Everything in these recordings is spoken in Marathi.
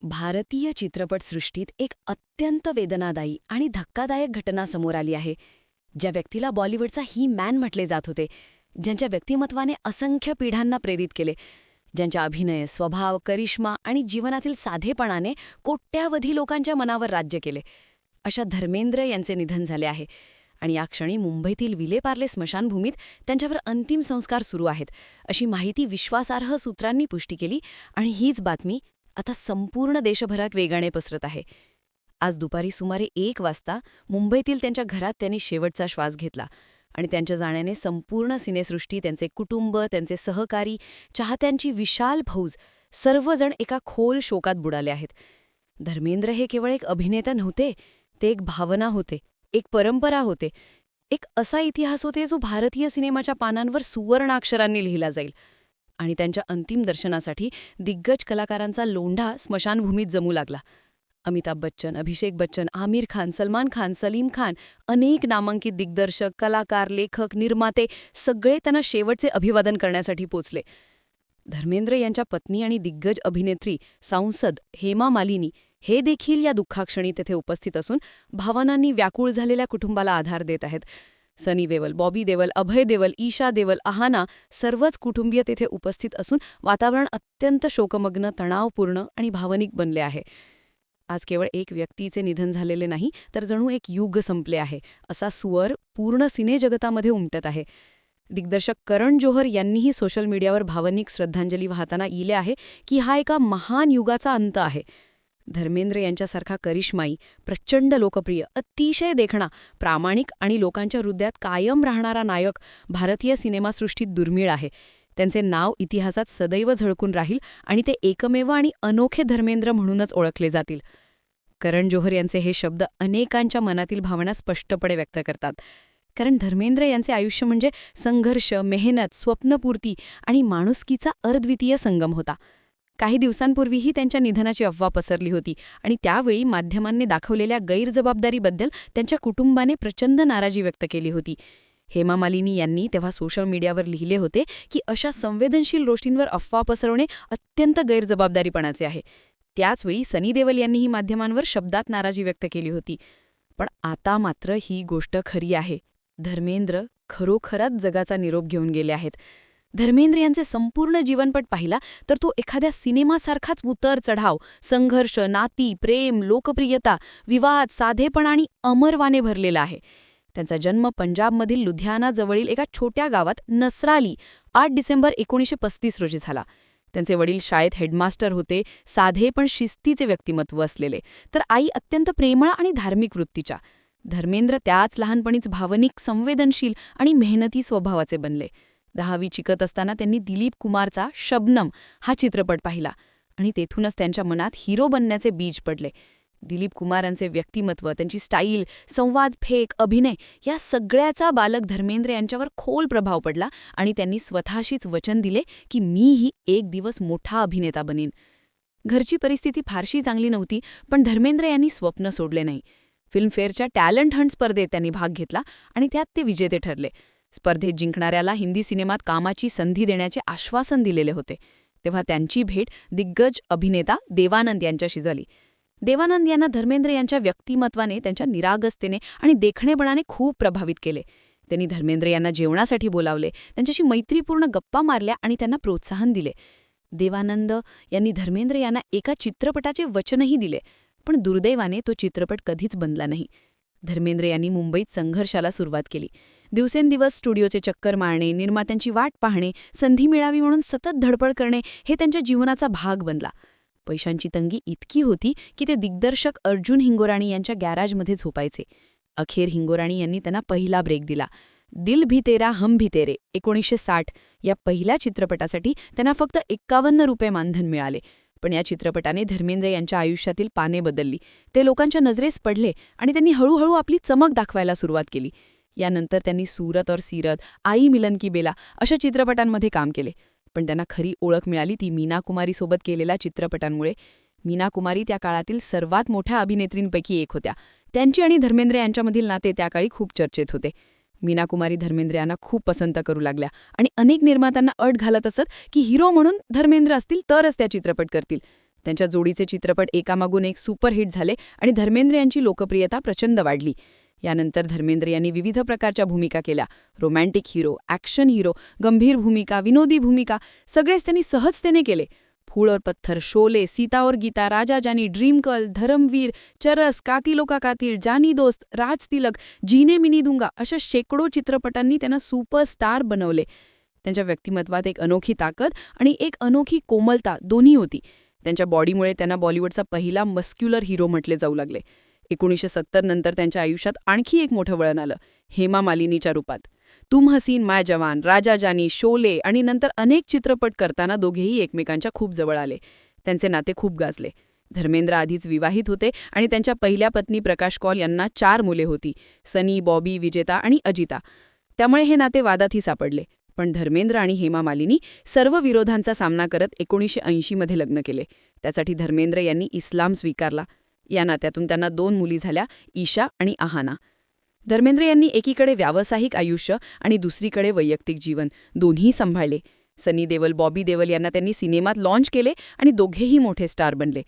भारतीय चित्रपटसृष्टीत एक अत्यंत वेदनादायी आणि धक्कादायक घटना समोर आली आहे. ज्या व्यक्तीला बॉलिवूडचा ही मॅन म्हटले जात होते, ज्यांच्या व्यक्तिमत्वाने असंख्य पिढ्यांना प्रेरित केले, ज्यांच्या अभिनय, स्वभाव, करिश्मा आणि जीवनातील साधेपणाने कोट्यावधी लोकांच्या मनावर राज्य केले, अशा धर्मेंद्र यांचे निधन झाले आहे. आणि या क्षणी मुंबईतील विलेपार्ले स्मशानभूमीत त्यांच्यावर अंतिम संस्कार सुरू आहेत, अशी माहिती विश्वासार्ह सूत्रांनी पुष्टी केली. आणि हीच बातमी आता संपूर्ण देशभरात वेगाने पसरत आहे. आज दुपारी सुमारे 1 वाजता मुंबईतील त्यांच्या घरात त्यांनी शेवटचा श्वास घेतला आणि त्यांच्या जाण्याने संपूर्ण सिनेसृष्टी, त्यांचे कुटुंब, त्यांचे सहकारी, चाहत्यांची विशाल फौज सर्वजण एका खोल शोकात बुडाले आहेत. धर्मेंद्र हे केवळ एक अभिनेता नव्हते, ते एक भावना होते, एक परंपरा होते, एक असा इतिहास होते जो भारतीय सिनेमाच्या पानांवर सुवर्णाक्षरांनी लिहिला जाईल. आणि त्यांच्या अंतिम दर्शनासाठी दिग्गज कलाकारांचा लोंढा स्मशानभूमीत जमू लागला. अमिताभ बच्चन, अभिषेक बच्चन, आमिर खान, सलमान खान, सलीम खान, अनेक नामांकित दिग्दर्शक, कलाकार, लेखक, निर्माते सगळे त्यांना शेवटचे अभिवादन करण्यासाठी पोचले. धर्मेंद्र यांच्या पत्नी आणि दिग्गज अभिनेत्री सांसद हेमा मालिनी हे देखील या दुःखाक्षणी तेथे उपस्थित असून भावनांनी व्याकुळ झालेल्या कुटुंबाला आधार देत आहेत. सनी देवल, बॉबी देवल, अभय देवल, ईशा देवल, आहाना सर्वच कुटुंबीय तेथे उपस्थित असून वातावरण अत्यंत शोकमग्न, तणावपूर्ण आणि भावनिक बनले आहे. आज केवळ एक व्यक्तीचे निधन झालेले नाही, तर जणू एक युग संपले आहे, असा स्वर पूर्ण सिनेजगतामध्ये उमटत आहे. दिग्दर्शक करण जोहर यांनीही सोशल मीडियावर भावनिक श्रद्धांजली वाहताना लिहिले आहे की हा एका महान युगाचा अंत आहे. धर्मेंद्र यांच्यासारखा करिश्माई, प्रचंड लोकप्रिय, अतिशय देखणा, प्रामाणिक आणि लोकांच्या हृदयात कायम राहणारा नायक भारतीय सिनेमासृष्टीत दुर्मिळ आहे. त्यांचे नाव इतिहासात सदैव झळकून राहील आणि ते एकमेव आणि अनोखे धर्मेंद्र म्हणूनच ओळखले जातील. करण जोहर यांचे हे शब्द अनेकांच्या मनातील भावना स्पष्टपणे व्यक्त करतात. कारण धर्मेंद्र यांचे आयुष्य म्हणजे संघर्ष, मेहनत, स्वप्नपूर्ती आणि माणुसकीचा अद्वितीय संगम होता. काही दिवसांपूर्वीही त्यांच्या निधनाची अफवा पसरली होती आणि त्यावेळी माध्यमांनी दाखवलेल्या गैरजबाबदारीबद्दल त्यांच्या कुटुंबाने प्रचंड नाराजी व्यक्त केली होती. हेमा मालिनी यांनी तेव्हा सोशल मीडियावर लिहिले होते की अशा संवेदनशील गोष्टींवर अफवा पसरवणे अत्यंत गैरजबाबदारीपणाचे आहे. त्याचवेळी सनी देवल यांनीही माध्यमांवर शब्दात नाराजी व्यक्त केली होती. पण आता मात्र ही गोष्ट खरी आहे. धर्मेंद्र खरोखरच जगाचा निरोप घेऊन गेले आहेत. धर्मेंद्र यांचे संपूर्ण जीवनपट पाहिला तर तो एखाद्या सिनेमासारखाच उतर चढाव, संघर्ष, नाती, प्रेम, लोकप्रियता, विवाद, साधेपण आणि अमरवाने भरलेला आहे. त्यांचा जन्म पंजाबमधील लुधियाना जवळील एका छोट्या गावात नसराली 8 डिसेंबर 1935 रोजी झाला. त्यांचे वडील शाळेत हेडमास्टर होते, साधे पण शिस्तीचे व्यक्तिमत्व असलेले, तर आई अत्यंत प्रेमळ आणि धार्मिक वृत्तीच्या. धर्मेंद्र त्याच लहानपणीच भावनिक, संवेदनशील आणि मेहनती स्वभावाचे बनले. 10वी शिकत असताना त्यांनी दिलीप कुमारचा शबनम हा चित्रपट पाहिला आणि तेथूनच त्यांच्या मनात हिरो बनण्याचे बीज पडले. दिलीप कुमारांचे व्यक्तिमत्व, त्यांची स्टाईल, संवाद, फेक, अभिनय या सगळ्याचा बालक धर्मेंद्र यांच्यावर खोल प्रभाव पडला आणि त्यांनी स्वतःशीच वचन दिले की मीही एक दिवस मोठा अभिनेता बनीन. घरची परिस्थिती फारशी चांगली नव्हती, पण धर्मेंद्र यांनी स्वप्न सोडले नाही. फिल्मफेअरच्या टॅलेंट हंट स्पर्धेत त्यांनी भाग घेतला आणि त्यात ते विजेते ठरले. स्पर्धेत जिंकणाऱ्याला हिंदी सिनेमात कामाची संधी देण्याचे आश्वासन दिलेले होते. तेव्हा त्यांची भेट दिग्गज अभिनेता देवानंद यांच्याशी झाली. देवानंद यांना धर्मेंद्र यांच्या व्यक्तिमत्वाने, त्यांच्या निरागसतेने आणि देखणेपणाने खूप प्रभावित केले. त्यांनी धर्मेंद्र यांना जेवणासाठी बोलावले, त्यांच्याशी मैत्रीपूर्ण गप्पा मारल्या आणि त्यांना प्रोत्साहन दिले. देवानंद यांनी धर्मेंद्र यांना एका चित्रपटाचे वचनही दिले, पण दुर्दैवाने तो चित्रपट कधीच बनला नाही. धर्मेंद्र यांनी मुंबईत संघर्षाला सुरुवात केली. दिवसेंदिवस स्टुडिओचे चक्कर मारणे, निर्मात्यांची वाट पाहणे, संधी मिळावी म्हणून सतत धडपड करणे हे त्यांच्या जीवनाचा भाग बनला. पैशांची तंगी इतकी होती की ते दिग्दर्शक अर्जुन हिंगोराणी यांच्या गॅरेजमध्ये झोपायचे. अखेर हिंगोराणी यांनी त्यांना पहिला ब्रेक दिला. दिल भी तेरा हम भी तेरे 1960 या पहिल्या चित्रपटासाठी त्यांना फक्त 51 रुपये मानधन मिळाले. पण या चित्रपटाने धर्मेंद्र यांच्या आयुष्यातील पाने बदलली. ते लोकांच्या नजरेस पडले आणि त्यांनी हळूहळू आपली चमक दाखवायला सुरुवात केली. यानंतर त्यांनी सूरत और सीरत, आई मिलन की बेला अशा चित्रपटांमध्ये काम केले. पण त्यांना खरी ओळख मिळाली ती मीना कुमारीसोबत केलेल्या चित्रपटांमुळे. मीना कुमारी त्या काळातील सर्वात मोठ्या अभिनेत्रींपैकी एक होत्या. त्यांची आणि धर्मेंद्र यांच्यामधील नाते त्याकाळी खूप चर्चेत होते. मीना कुमारी धर्मेंद्र यांना खूप पसंत करू लागल्या आणि अनेक निर्मात्यांना अट घालत असत की हिरो म्हणून धर्मेंद्र असतील तरच त्या चित्रपट करतील. त्यांच्या जोडीचे चित्रपट एकामागून एक सुपरहिट झाले आणि धर्मेंद्र यांची लोकप्रियता प्रचंड वाढली. यानंतर धर्मेंद्र यांनी विविध प्रकारच्या भूमिका केल्या. रोमॅन्टिक हिरो, ॲक्शन हिरो, गंभीर भूमिका, विनोदी भूमिका सगळेच त्यांनी सहजतेने केले. फूल और पत्थर, शोले, सीता और गीता, राजा जानी, ड्रीम गर्ल, धर्मवीर, चरस, काकी लोका कातील, जानी दोस्त, राज तिलक, जीने मिनी दूंगा अशा शेकडो चित्रपटांनी त्यांना सुपरस्टार बनवले. त्यांच्या व्यक्तिमत्वात एक अनोखी ताकद आणि एक अनोखी कोमलता दोन्ही होती. त्यांच्या बॉडीमुळे त्यांना बॉलिवूडचा पहिला मस्क्युलर हिरो म्हटले जाऊ लागले. 1970 नंतर त्यांच्या आयुष्यात आणखी एक मोठं वळण आलं, हेमा मालिनीच्या रूपात. तुम हसीन मै जवान, राजा जानी, शोले आणि नंतर अनेक चित्रपट करताना दोघेही एकमेकांच्या खूप जवळ आले. त्यांचे नाते खूप गाजले. धर्मेंद्र आधीच विवाहित होते आणि त्यांच्या पहिल्या पत्नी प्रकाश कौल यांना 4 मुले होती, सनी, बॉबी, विजेता आणि अजिता. त्यामुळे हे नाते वादातही सापडले. पण धर्मेंद्र आणि हेमा मालिनी सर्व विरोधांचा सामना करत 1980 मध्ये लग्न केले. त्यासाठी धर्मेंद्र यांनी इस्लाम स्वीकारला. या नात्यातून त्यांना 2 मुली झाल्या, ईशा आणि आहाना. धर्मेंद्र यांनी एकीकडे व्यावसायिक आयुष्य आणि दुसरीकडे वैयक्तिक जीवन दोन्ही सांभाळले. सनी देवल, बॉबी देवल यांना त्यांनी सिनेमात लॉन्च केले आणि दोघेही मोठे स्टार बनले.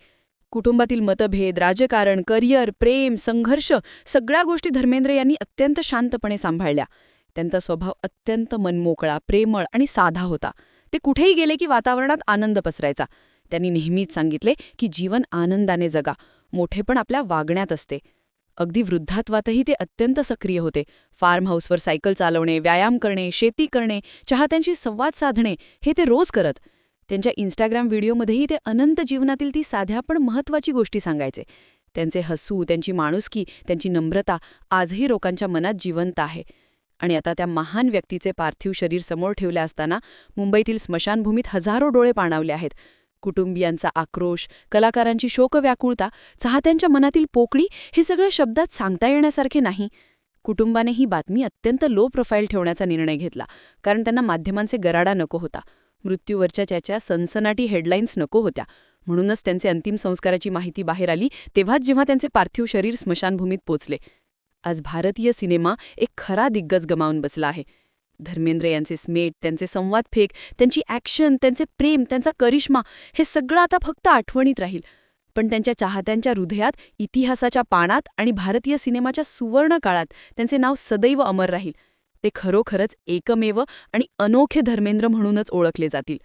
कुटुंबातील मतभेद, राजकारण, करिअर, प्रेम, संघर्ष सगळ्या गोष्टी धर्मेंद्र यांनी अत्यंत शांतपणे सांभाळल्या. त्यांचा स्वभाव अत्यंत मनमोकळा, प्रेमळ आणि साधा होता. ते कुठेही गेले की वातावरणात आनंद पसरायचा. त्यांनी नेहमीच सांगितले की जीवन आनंदाने जगा, मोठेपण आपल्या वागण्यात असते. अगदी वृद्धात्वातही ते अत्यंत सक्रिय होते. फार्म हाऊसवर सायकल चालवणे, व्यायाम करणे, शेती करणे, चाहत्यांशी संवाद साधणे हे ते रोज करत. त्यांच्या इंस्टाग्राम व्हिडिओमध्येही ते अनंत जीवनातील ती साध्या पण महत्त्वाची गोष्टी सांगायचे. त्यांचे हसू, त्यांची माणुसकी, त्यांची नम्रता आजही लोकांच्या मनात जिवंत आहे. आणि आता त्या महान व्यक्तीचे पार्थिव शरीर समोर ठेवले असताना मुंबईतील स्मशानभूमीत हजारो डोळे पाणावले आहेत. कुटुंबियांचा आक्रोश, कलाकारांची शोकव्याकुळता, चाहत्यांच्या मनातील पोकळी हे सगळं शब्दात सांगता येण्यासारखे नाही. कुटुंबाने ही बातमी अत्यंत लो प्रोफाईल ठेवण्याचा निर्णय घेतला, कारण त्यांना माध्यमांचे गराडा नको होता. मृत्यूवरच्या त्याच्या सनसनाटी हेडलाईन्स नको होत्या. म्हणूनच त्यांचे अंतिम संस्काराची माहिती बाहेर आली तेव्हाच, जेव्हा त्यांचे पार्थिव शरीर स्मशानभूमीत पोचले. आज भारतीय सिनेमा एक खरा दिग्गज गमावून बसला आहे. धर्मेंद्र यांचे स्मेट, त्यांचे संवादफेक, त्यांची ॲक्शन, त्यांचे प्रेम, त्यांचा करिश्मा हे सगळं आता फक्त आठवणीत राहील. पण त्यांच्या चाहत्यांच्या हृदयात, इतिहासाच्या पानात आणि भारतीय सिनेमाच्या सुवर्ण काळात त्यांचे नाव सदैव अमर राहील. ते खरोखरच एकमेव आणि अनोखे धर्मेंद्र म्हणूनच ओळखले जातील.